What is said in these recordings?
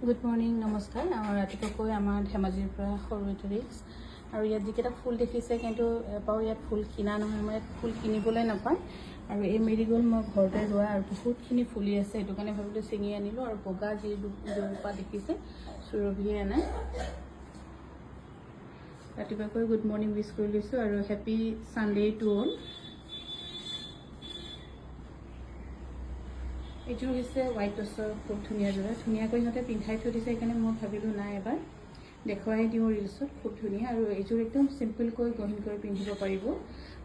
Good morning নমস্কাৰ। আমাৰ ৰাতিপুৱাকৈ আমাৰ ধেমাজিৰ পৰা সৰু এটা ৰিক্স আৰু ইয়াত যিকেইটা ফুল দেখিছে কিন্তু এবাৰো ইয়াত ফুল কিনা নহয়, আমাৰ ইয়াত ফুল কিনিবলৈ নাপায়। আৰু এই মেৰিগ'ল্ড মই ঘৰতে ৰোৱা আৰু বহুতখিনি ফুলি আছে, সেইটো কাৰণে ভাবিলোঁ ছিঙি আনিলোঁ। আৰু বগা যি দুজোপা দেখিছে সুৰভিয়ে আনে। ৰাতিপুৱাকৈ গুড মৰ্ণিং উইচ কৰি লৈছোঁ আৰু হেপী ছানডে টু অল। এইযোৰ হৈছে হোৱাইট টছৰ খুব ধুনীয়া যোৰা, ধুনীয়াকৈ সিহঁতে পিন্ধাই থৈ দিছে, সেইকাৰণে মই ভাবিলোঁ নাই এবাৰ দেখুৱাই দিওঁ ৰিলছত। খুব ধুনীয়া আৰু এইযোৰ একদম চিম্পলকৈ গহীন কৰি পিন্ধিব পাৰিব।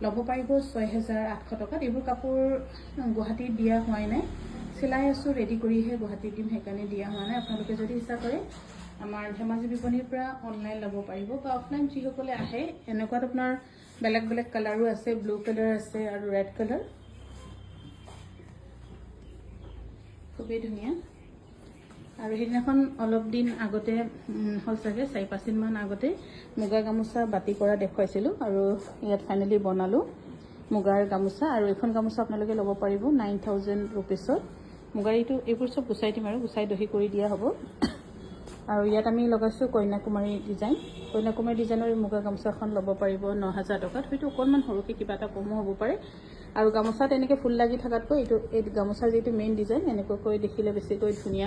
ল'ব পাৰিব 6,800 টকাত। এইবোৰ কাপোৰ গুৱাহাটীত দিয়া হোৱাই নাই, চিলাই আছোঁ, ৰেডি কৰিহে গুৱাহাটীত দিম, সেইকাৰণে দিয়া হোৱা নাই। আপোনালোকে যদি ইচ্ছা কৰে আমাৰ ধেমাজি বিপণীৰ পৰা অনলাইন ল'ব পাৰিব বা অফলাইন যিসকলে আহে। এনেকুৱাত আপোনাৰ বেলেগ বেলেগ কালাৰো আছে, ব্লু কালাৰ আছে আৰু ৰেড কালাৰ, খুবেই ধুনীয়া। আৰু সেইদিনাখন অলপ দিন আগতে হ'ল চাগে 4-5 দিনমান আগতে মুগা গামোচা বাতি কৰা দেখুৱাইছিলোঁ আৰু ইয়াত ফাইনেলি বনালোঁ মুগাৰ গামোচা। আৰু এইখন গামোচা আপোনালোকে ল'ব পাৰিব 9,000 ৰুপিছত। মুগাৰ এইবোৰ চব গুচাই দিম আৰু গুচাই দহি কৰি দিয়া হ'ব। আৰু ইয়াত আমি লগাইছোঁ কন্যাকুমাৰী ডিজাইন। কন্যাকুমাৰী ডিজাইনৰ এই মুগা গামোচাখন ল'ব পাৰিব 9,000 টকাত। হয়তো অকণমান সৰুকৈ কিবা এটা কমো হ'ব পাৰে। আৰু গামোচাত এনেকৈ ফুল লাগি থকাতকৈ এই গামোচাৰ যিটো মেইন ডিজাইন এনেকুৱাকৈ দেখিলে বেছিকৈ ধুনীয়া।